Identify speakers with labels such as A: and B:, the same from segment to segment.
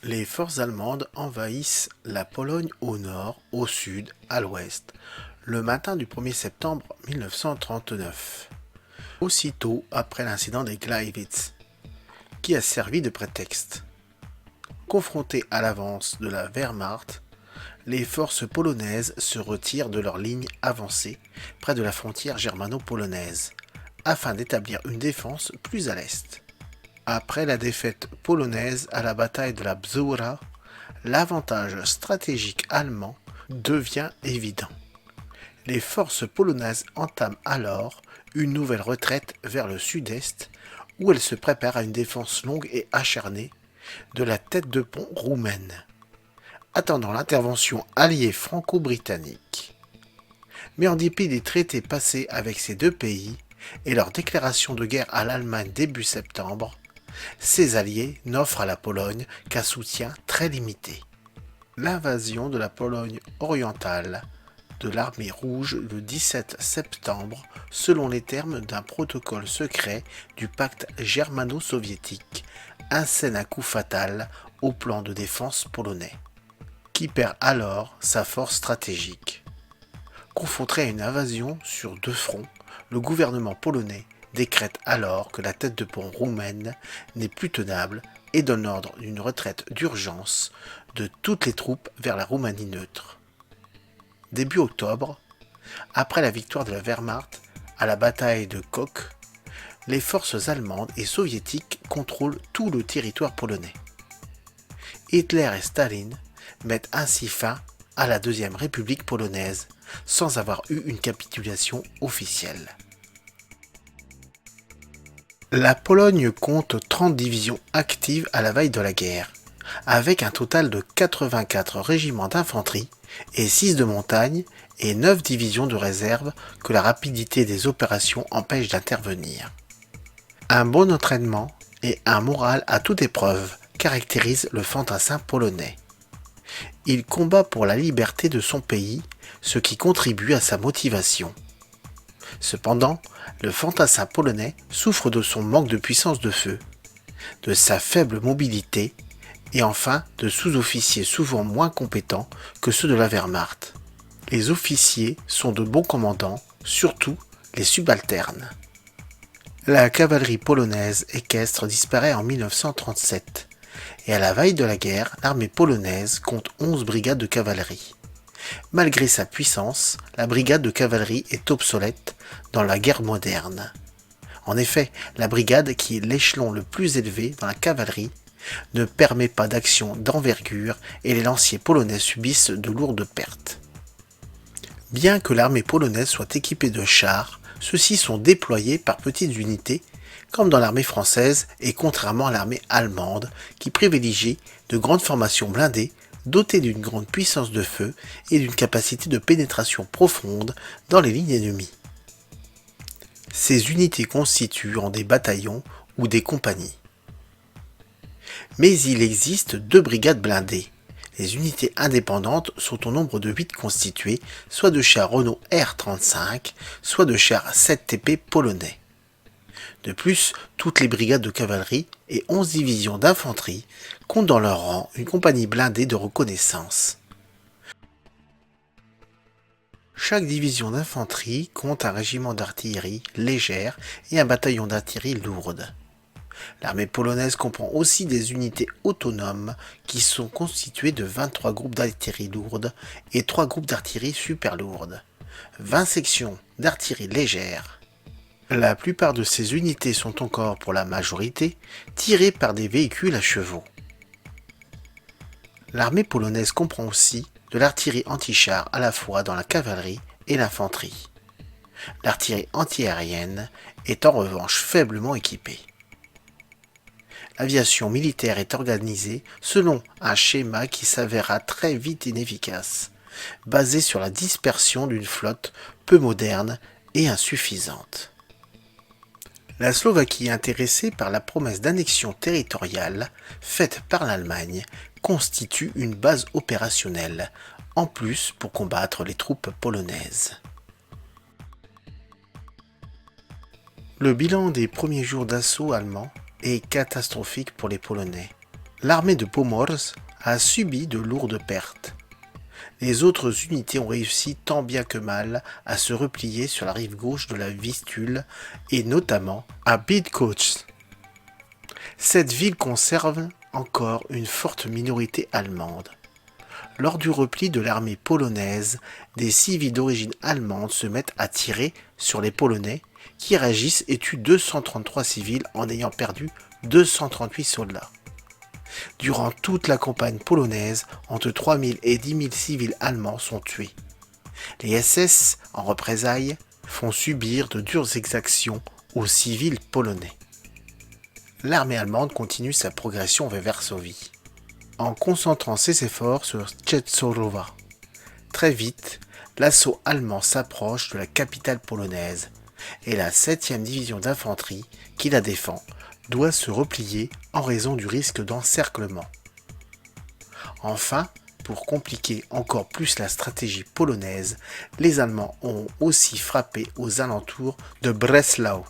A: Les forces allemandes envahissent la Pologne au nord, au sud, à l'ouest, le matin du 1er septembre 1939, aussitôt après l'incident des Gleiwitz, qui a servi de prétexte. Confrontées à l'avance de la Wehrmacht, les forces polonaises se retirent de leur ligne avancée près de la frontière germano-polonaise, afin d'établir une défense plus à l'est. Après la défaite polonaise à la bataille de la Bzura, l'avantage stratégique allemand devient évident. Les forces polonaises entament alors une nouvelle retraite vers le sud-est, où elles se préparent à une défense longue et acharnée de la tête de pont roumaine, attendant l'intervention alliée franco-britannique. Mais en dépit des traités passés avec ces deux pays et leur déclaration de guerre à l'Allemagne début septembre, ces alliés n'offrent à la Pologne qu'un soutien très limité. L'invasion de la Pologne orientale de l'armée rouge le 17 septembre, selon les termes d'un protocole secret du pacte germano-soviétique, inscène un coup fatal au plan de défense polonais, qui perd alors sa force stratégique. Confronté à une invasion sur deux fronts, le gouvernement polonais décrète alors que la tête de pont roumaine n'est plus tenable et donne l'ordre d'une retraite d'urgence de toutes les troupes vers la Roumanie neutre. Début octobre, après la victoire de la Wehrmacht à la bataille de Kock, les forces allemandes et soviétiques contrôlent tout le territoire polonais. Hitler et Staline mettent ainsi fin à la Deuxième République polonaise sans avoir eu une capitulation officielle. La Pologne compte 30 divisions actives à la veille de la guerre, avec un total de 84 régiments d'infanterie et 6 de montagne et 9 divisions de réserve que la rapidité des opérations empêche d'intervenir. Un bon entraînement et un moral à toute épreuve caractérisent le fantassin polonais. Il combat pour la liberté de son pays, ce qui contribue à sa motivation. Cependant, le fantassin polonais souffre de son manque de puissance de feu, de sa faible mobilité et enfin de sous-officiers souvent moins compétents que ceux de la Wehrmacht. Les officiers sont de bons commandants, surtout les subalternes. La cavalerie polonaise équestre disparaît en 1937 et à la veille de la guerre, l'armée polonaise compte 11 brigades de cavalerie. Malgré sa puissance, la brigade de cavalerie est obsolète dans la guerre moderne. En effet, la brigade, qui est l'échelon le plus élevé dans la cavalerie, ne permet pas d'action d'envergure et les lanciers polonais subissent de lourdes pertes. Bien que l'armée polonaise soit équipée de chars, ceux-ci sont déployés par petites unités, comme dans l'armée française et contrairement à l'armée allemande, qui privilégie de grandes formations blindées dotées d'une grande puissance de feu et d'une capacité de pénétration profonde dans les lignes ennemies. Ces unités constituent en des bataillons ou des compagnies. Mais il existe 2 brigades blindées. Les unités indépendantes sont au nombre de 8 constituées, soit de chars Renault R-35, soit de chars 7TP polonais. De plus, toutes les brigades de cavalerie et 11 divisions d'infanterie comptent dans leur rang une compagnie blindée de reconnaissance. Chaque division d'infanterie compte un régiment d'artillerie légère et un bataillon d'artillerie lourde. L'armée polonaise comprend aussi des unités autonomes qui sont constituées de 23 groupes d'artillerie lourde et 3 groupes d'artillerie super lourde, 20 sections d'artillerie légère. La plupart de ces unités sont encore, pour la majorité, tirées par des véhicules à chevaux. L'armée polonaise comprend aussi de l'artillerie anti-char à la fois dans la cavalerie et l'infanterie. L'artillerie antiaérienne est en revanche faiblement équipée. L'aviation militaire est organisée selon un schéma qui s'avéra très vite inefficace, basé sur la dispersion d'une flotte peu moderne et insuffisante. La Slovaquie, intéressée par la promesse d'annexion territoriale faite par l'Allemagne, constitue une base opérationnelle, en plus pour combattre les troupes polonaises. Le bilan des premiers jours d'assaut allemand est catastrophique pour les Polonais. L'armée de Pomorze a subi de lourdes pertes. Les autres unités ont réussi tant bien que mal à se replier sur la rive gauche de la Vistule et notamment à Bydgoszcz. Cette ville conserve encore une forte minorité allemande. Lors du repli de l'armée polonaise, des civils d'origine allemande se mettent à tirer sur les Polonais qui réagissent et tuent 233 civils en ayant perdu 238 soldats. Durant toute la campagne polonaise, entre 3000 et 10 000 civils allemands sont tués. Les SS, en représailles, font subir de dures exactions aux civils polonais. L'armée allemande continue sa progression vers Varsovie, en concentrant ses efforts sur Czestochowa. Très vite, l'assaut allemand s'approche de la capitale polonaise et la 7e division d'infanterie, qui la défend, doit se replier en raison du risque d'encerclement. Enfin, pour compliquer encore plus la stratégie polonaise, les Allemands ont aussi frappé aux alentours de Breslau,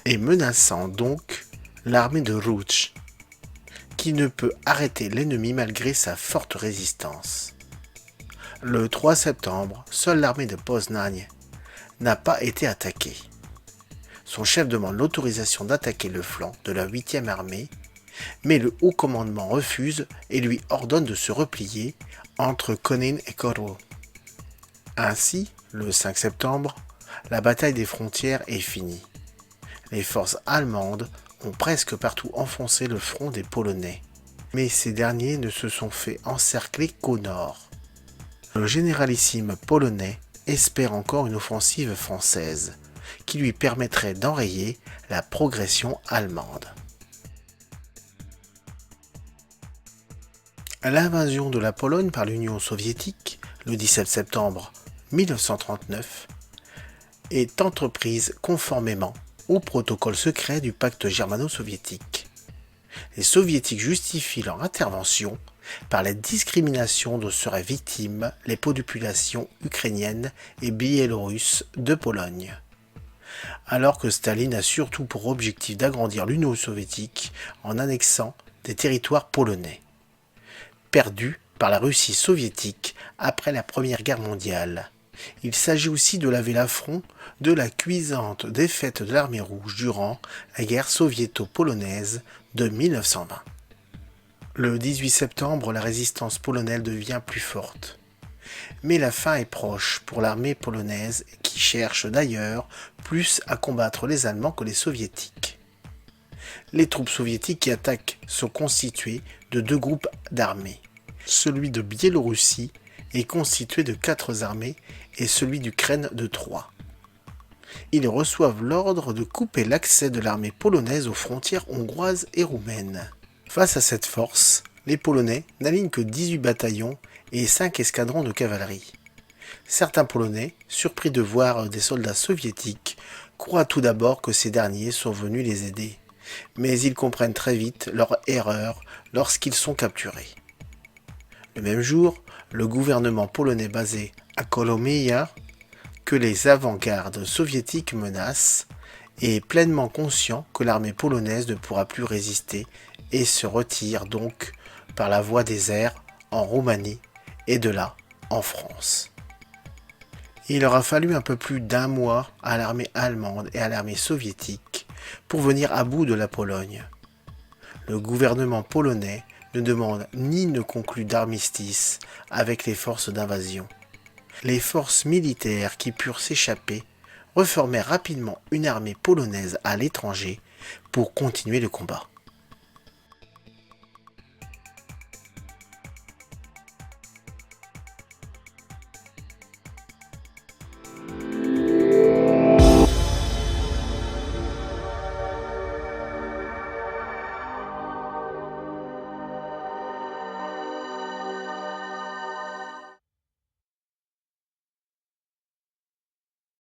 A: et menaçant donc l'armée de Rauch, qui ne peut arrêter l'ennemi malgré sa forte résistance. Le 3 septembre, seule l'armée de Poznań n'a pas été attaquée. Son chef demande l'autorisation d'attaquer le flanc de la 8e armée, mais le haut commandement refuse et lui ordonne de se replier entre Konin et Chorów. Ainsi, le 5 septembre, la bataille des frontières est finie. Les forces allemandes ont presque partout enfoncé le front des Polonais, mais ces derniers ne se sont fait encercler qu'au nord. Le généralissime polonais espère encore une offensive française, qui lui permettrait d'enrayer la progression allemande. L'invasion de la Pologne par l'Union soviétique, le 17 septembre 1939, est entreprise conformément au protocole secret du pacte germano-soviétique. Les soviétiques justifient leur intervention par la discrimination dont seraient victimes les populations ukrainiennes et biélorusses de Pologne. Alors que Staline a surtout pour objectif d'agrandir l'Union soviétique en annexant des territoires polonais, perdus par la Russie soviétique après la Première Guerre mondiale. Il s'agit aussi de laver l'affront de la cuisante défaite de l'armée rouge durant la guerre soviéto-polonaise de 1920. Le 18 septembre, la résistance polonaise devient plus forte. Mais la fin est proche pour l'armée polonaise qui cherche d'ailleurs plus à combattre les Allemands que les Soviétiques. Les troupes soviétiques qui attaquent sont constituées de 2 groupes d'armées. Celui de Biélorussie est constitué de 4 armées et celui d'Ukraine de 3. Ils reçoivent l'ordre de couper l'accès de l'armée polonaise aux frontières hongroises et roumaines. Face à cette force, les Polonais n'alignent que 18 bataillons et 5 escadrons de cavalerie. Certains Polonais, surpris de voir des soldats soviétiques, croient tout d'abord que ces derniers sont venus les aider, mais ils comprennent très vite leur erreur lorsqu'ils sont capturés. Le même jour, le gouvernement polonais basé à Kolomyja, que les avant-gardes soviétiques menacent, est pleinement conscient que l'armée polonaise ne pourra plus résister et se retire donc par la voie des airs en Roumanie et de là en France. Il aura fallu un peu plus d'1 mois à l'armée allemande et à l'armée soviétique pour venir à bout de la Pologne. Le gouvernement polonais ne demande ni ne conclut d'armistice avec les forces d'invasion. Les forces militaires qui purent s'échapper reformèrent rapidement une armée polonaise à l'étranger pour continuer le combat.